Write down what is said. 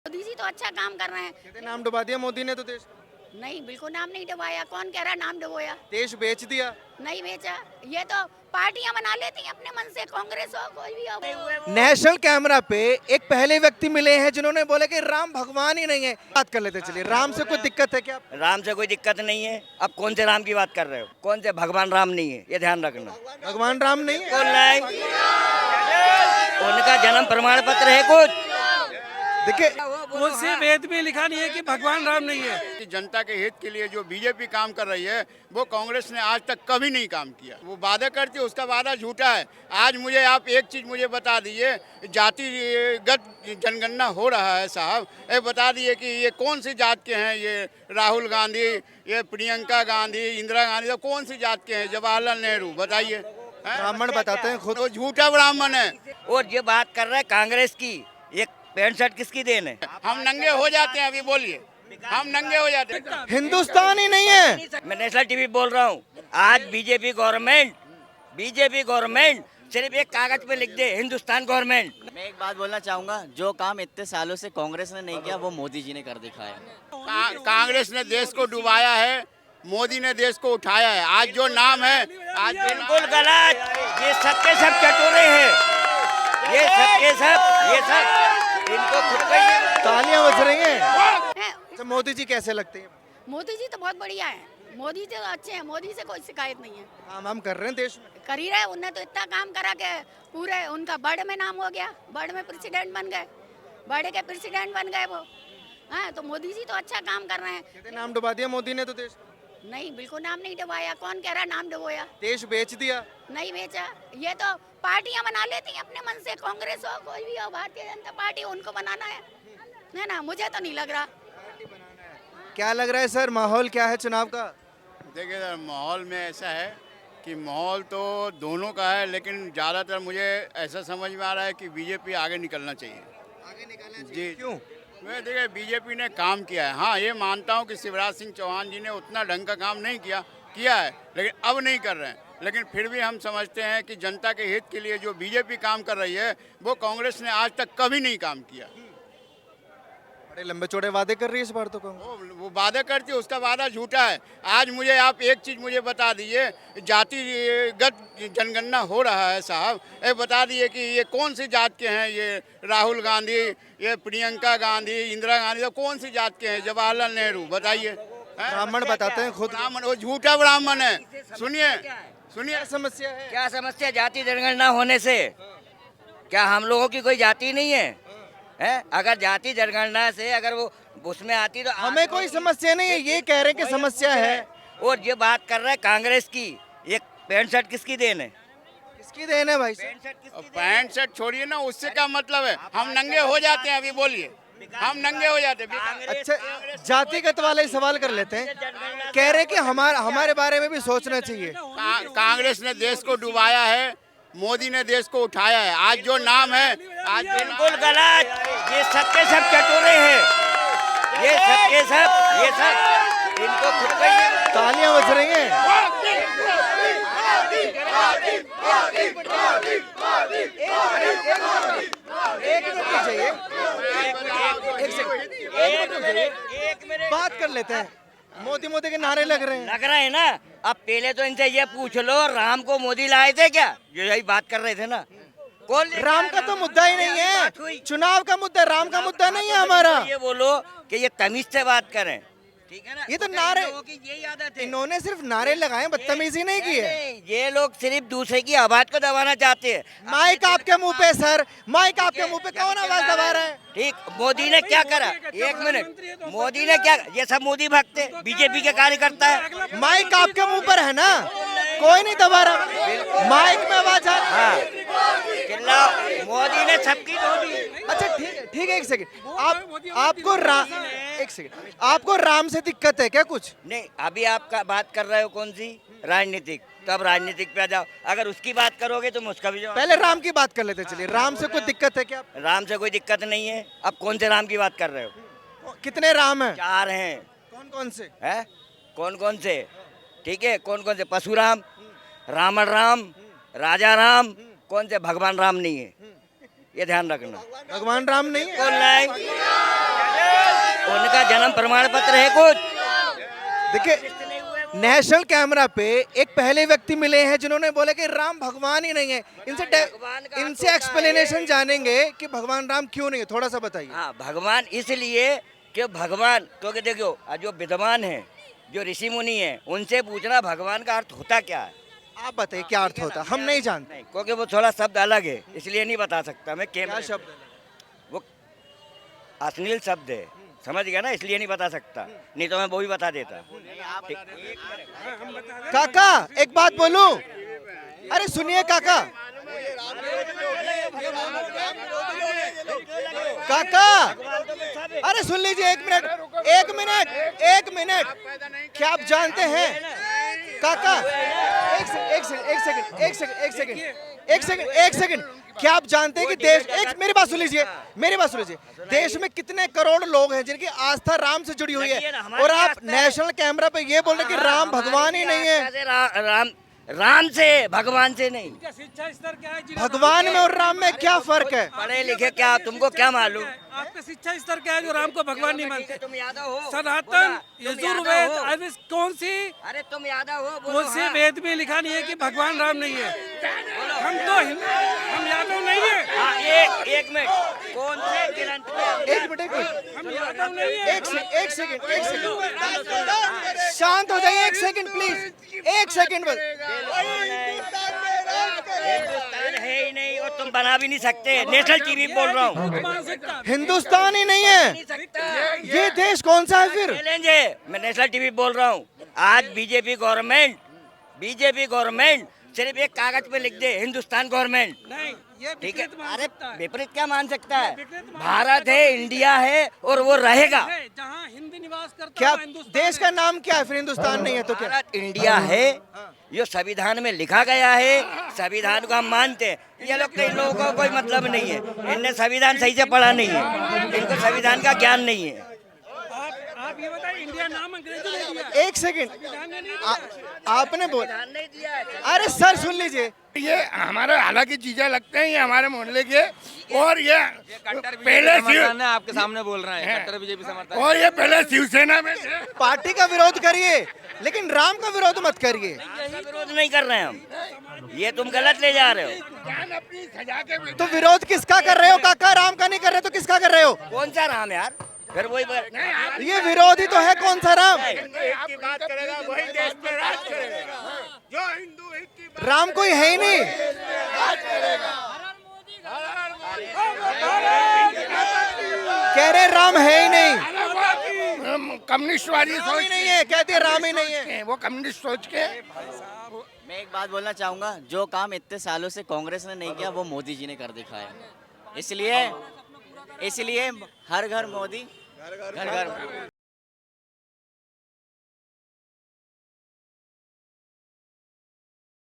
मोदी जी तो अच्छा काम कर रहे हैं। कहते नाम डुबा दिया मोदी ने तो देश का। नहीं, बिल्कुल नाम नहीं डुबाया। कौन कह रहा नाम डुबोया? देश बेच दिया। नहीं बेचा। ये तो पार्टियां बना लेती हैं अपने मन से, कांग्रेस हो कोई भी हो। नेशनल कैमरा पे एक पहले व्यक्ति मिले हैं जिन्होंने बोला कि राम भगवान ही नहीं है। बात कर लेते चलिए, राम से कोई दिक्कत है क्या? राम से कोई दिक्कत नहीं है। अब कौन से राम की बात कर रहे हो? कौन से भगवान राम नहीं है, ये ध्यान रखना। भगवान राम नहीं है। कौन नहीं? उनका जन्म प्रमाण पत्र है कुछ? देखिए, उससे वेद में लिखा नहीं है कि भगवान राम नहीं है। कि जनता के हित के लिए जो बीजेपी काम कर रही है वो कांग्रेस ने आज तक कभी नहीं काम किया। वो वादा करती है, उसका वादा झूठा है। आज मुझे आप एक चीज़ मुझे बता दीजिए, जातिगत जनगणना हो रहा है साहब, ये बता दिए कि ये कौन सी जात के हैं, ये राहुल गांधी, ये प्रियंका गांधी, इंदिरा गांधी, तो कौन सी जात के हैं? जवाहरलाल नेहरू, बताइए। ब्राह्मण बताते हैं खुद। वो झूठा ब्राह्मण है। और ये बात कर रहे हैं कांग्रेस की, ये पैंट शर्ट किसकी देन है? हम नंगे हो जाते हैं, अभी बोलिए, हम नंगे हो जाते हैं। हिंदुस्तान ही नहीं है। मैं नेशनल टीवी बोल रहा हूँ। आज बीजेपी गवर्नमेंट सिर्फ एक कागज पे लिख दे हिंदुस्तान गवर्नमेंट। मैं एक बात बोलना चाहूंगा, जो काम इतने सालों से कांग्रेस ने नहीं किया वो मोदी जी ने कर दिखाया। कांग्रेस ने देश को डुबाया है, मोदी ने देश को उठाया है। आज जो नाम है, आज बिल्कुल गलत। ये सबके सब चटोरे हैं, ये सब इनको खुद का ही तालियां बज रही हैं। तो मोदी जी कैसे लगते हैं? मोदी जी तो बहुत बढ़िया है। मोदी जी तो अच्छे हैं। मोदी से कोई शिकायत नहीं है। काम हम कर रहे हैं देश में। कर ही रहे। उनने तो इतना काम करा के पूरे उनका बर्ड में नाम हो गया। बर्ड में प्रेसिडेंट बन गए। बर्ड के प्रेसिडेंट बन गए वो। हाँ, तो मोदी जी तो अच्छा काम कर रहे हैं। कहते नाम डुबा दिया मोदी ने तो देश का। नहीं, बिल्कुल नाम नहीं डुबाया। कौन कह रहा नाम डुबोया? देश बेच दिया। नहीं बेचा। ये तो पार्टियां बना लेती हैं अपने मन से, कांग्रेस हो कोई भी हो, भारतीय जनता पार्टी, उनको बनाना है ना? मुझे तो नहीं लग रहा। क्या लग रहा है सर, माहौल क्या है चुनाव का? देखिए सर, माहौल में ऐसा है कि माहौल तो दोनों का है, लेकिन ज़्यादातर मुझे ऐसा समझ में आ रहा है कि बीजेपी आगे निकलना चाहिए। आगे निकलना चाहिए। जी। क्यों? मैं देखिए, बीजेपी ने काम किया है। हाँ, ये मानता हूँ कि शिवराज सिंह चौहान जी ने उतना ढंग का काम नहीं किया है, लेकिन अब नहीं कर रहे हैं। लेकिन फिर भी हम समझते हैं कि जनता के हित के लिए जो बीजेपी काम कर रही है वो कांग्रेस ने आज तक कभी नहीं काम किया। बड़े लंबे चौड़े वादे कर रही है इस बार तो कांग्रेस। वो वादा करती है, उसका वादा झूठा है। आज मुझे आप एक चीज़ मुझे बता दीजिए, जातिगत जनगणना हो रहा है साहब, ये बता दिए कि ये कौन सी जात के हैं, ये राहुल गांधी, ये प्रियंका गांधी, इंदिरा गांधी, तो कौन सी जात के हैं? जवाहरलाल नेहरू, बताइए। ब्राह्मण बताते हैं खुद। ब्राह्मण, वो झूठा ब्राह्मण है। सुनिए, समस्या है। क्या समस्या? जाति जनगणना होने से क्या हम लोगों की कोई जाति नहीं है? अगर जाति जनगणना से अगर वो उसमें आती तो हमें कोई समस्या नहीं है, ये कह रहे हैं कि समस्या है। और ये बात कर रहे हैं कांग्रेस की, ये पैंट शर्ट किसकी देन है? किसकी देन है भाई? पैंट शर्ट छोड़िए ना, उससे क्या मतलब है? हम नंगे हो जाते हैं, अभी बोलिए, हम नंगे हो जाते हैं। अच्छा, जातिगत वाले सवाल कर लेते हैं। कह रहे कि हमारे बारे में भी सोचना चाहिए। कांग्रेस ने देश को डुबाया है, मोदी ने देश को उठाया है। आज जो नाम है, आज बिल्कुल गलत। ये सबके सब चटोरे हैं, ये सब इनको खुद का ही तालियां बज रही हैं। एक मिनट चाहिए, एक मिनट बात कर लेते हैं। मोदी के नारे लग रहे हैं ना। अब पहले तो इनसे ये पूछ लो, राम को मोदी लाए थे क्या? यही बात कर रहे थे ना। कौन? राम का तो मुद्दा ही नहीं है, चुनाव का मुद्दा, राम का मुद्दा नहीं है हमारा। ये बोलो कि ये तमीज से बात करें, ठीक है ना? ये तो नारे, यही आदत है। इन्होंने सिर्फ नारे लगाए, बदतमीजी नहीं की है। ये लोग सिर्फ दूसरे की आवाज को दबाना चाहते हैं। माइक आपके मुंह पे सर, माइक आपके मुंह पे, कौन आवाज दबा रहा है? ठीक, मोदी ने क्या करा? एक मिनट, मोदी ने क्या? ये सब मोदी भक्त है, बीजेपी के कार्यकर्ता है। माइक आपके मुंह पर है ना, कोई नहीं दबा रहा, माइक में आवाज आ रही है। चिल्लाओ, मोदी ने सबकी धो दी। अच्छा ठीक है, एक सेकंड, आपको राम से दिक्कत है क्या कुछ? नहीं, अभी आपका बात कर रहे हो कौन सी? राजनीतिक। तो अब राजनीतिक पे आ जाओ। अगर उसकी बात करोगे तो उसका भी जवाब। पहले राम की बात कर लेते चलिए। राम से कोई दिक्कत है क्या? राम से कोई दिक्कत नहीं है। अब कौन से राम की बात कर रहे हो? कितने राम हैं? 4 हैं। कौन कौन से हैं? कौन से? ठीक है, कौन से? परशुराम, रावण राम, राजा राम, कौन से भगवान राम नहीं है, ये ध्यान रखना। भगवान राम नहीं है? कौन नहीं? उनका जन्म प्रमाण पत्र है कुछ? देखिए नेशनल कैमरा पे एक पहले व्यक्ति मिले हैं जिन्होंने बोले कि राम भगवान ही नहीं है। इनसे एक्सप्लेनेशन जानेंगे कि भगवान राम क्यों नहीं है, थोड़ा सा बताइए। हाँ, भगवान इसलिए कि भगवान, क्योंकि देखो जो विद्वान है, जो ऋषि मुनि है, उनसे पूछना भगवान का अर्थ होता क्या है। आप बताइए क्या अर्थ होता है, हम नहीं जानते। नहीं, क्योंकि वो थोड़ा शब्द अलग है, इसलिए नहीं बता सकता मैं। क्या शब्द? वो अश्लील शब्द है, समझ गया ना, इसलिए नहीं बता सकता, नहीं तो मैं वो भी बता देता। ठीक। काका एक बात बोलूं? अरे सुनिए काका, काका अरे सुन लीजिए, एक मिनट क्या आप जानते हैं काका, एक सेकंड, क्या आप जानते हैं कि देश, मेरी बात सुन लीजिए, देश में कितने करोड़ लोग हैं जिनकी आस्था राम से जुड़ी हुई है, और आप नेशनल कैमरा पे ये बोल रहे कि राम भगवान ही नहीं है। राम से, भगवान से नहीं। शिक्षा स्तर क्या है? भगवान में और राम में क्या फर्क है? पढ़े लिखे क्या, तुमको क्या मालूम? आपका शिक्षा स्तर क्या है जो राम को भगवान नहीं मानते? तुम यादव हो? सनातन यजुर्वेद कौन सी, अरे तुम यादव हो? कौन से वेद में लिखा नहीं है कि भगवान राम नहीं है? हम यादव नहीं है। हाँ, एक मिनट, कौन से ग्रंथ में? एक मिनट हम यादव नहीं है। एक सेकंड शांत हो जाइए, एक सेकंड प्लीज, एक सेकंड बस। हिंदुस्तान है ही नहीं, और तुम बना भी नहीं सकते। नेशनल टीवी बोल रहा हूँ। हिंदुस्तान ही नहीं है, ये देश कौन सा है फिर? चैलेंज है, मैं नेशनल टीवी बोल रहा हूँ। आज बीजेपी गवर्नमेंट सिर्फ एक कागज पे लिख दे हिंदुस्तान गवर्नमेंट, नहीं, ये ठीक है? विपरीत मान अरे सकता है। विपरीत क्या मान सकता है? विपरीत मान भारत है, इंडिया है, और वो रहेगा। जहाँ हिंदी निवास करता क्या है, हिंदुस्तान देश का नाम क्या है फिर? हिंदुस्तान नहीं है तो क्या? भारत इंडिया है, ये संविधान में लिखा गया है, संविधान को हम मानते हैं। ये लोग, इन लोगों को कोई मतलब नहीं है, इनने संविधान सही से पढ़ा नहीं है, इनको संविधान का ज्ञान नहीं है। आप ये बताइए, इंडिया नाम अंग्रेजों ने दिया, एक सेकंड, संविधान ने नहीं दिया। आपने बोल, संविधान नहीं दिया है। अरे सर सुन लीजिए, ये हमारे हालांकि चीजें लगते हैं, ये हमारे मोहल्ले के, और ये पहले आपके सामने बोल रहे हैं कट्टर बीजेपी समर्थक। और ये पहले शिवसेना में थे। पार्टी का विरोध करिए लेकिन राम का विरोध मत करिए। ऐसा विरोध नहीं कर रहे हैं हम, ये तुम गलत ले जा रहे हो। जान अपनी सजा के तो विरोध किसका कर रहे हो काका? राम का नहीं कर रहे तो किसका कर रहे हो? कौन सा राम यार? फिर वही ये विरोधी तो है, कौन सा राम? की बात करेगा वही देश पे राज करेगा। जो हिंदू हित की राम कोई है ही नहीं। कह रहे राम है ही नहीं, कम्युनिस्ट वाली राम ही सोच नहीं है, कहते हैं राम ही नहीं है। वो कम्युनिस्ट सोच के। मैं एक बात बोलना चाहूँगा, जो काम इतने सालों से कांग्रेस ने नहीं किया वो मोदी जी ने कर दिखाया। इसलिए हर घर मोदी, घर घर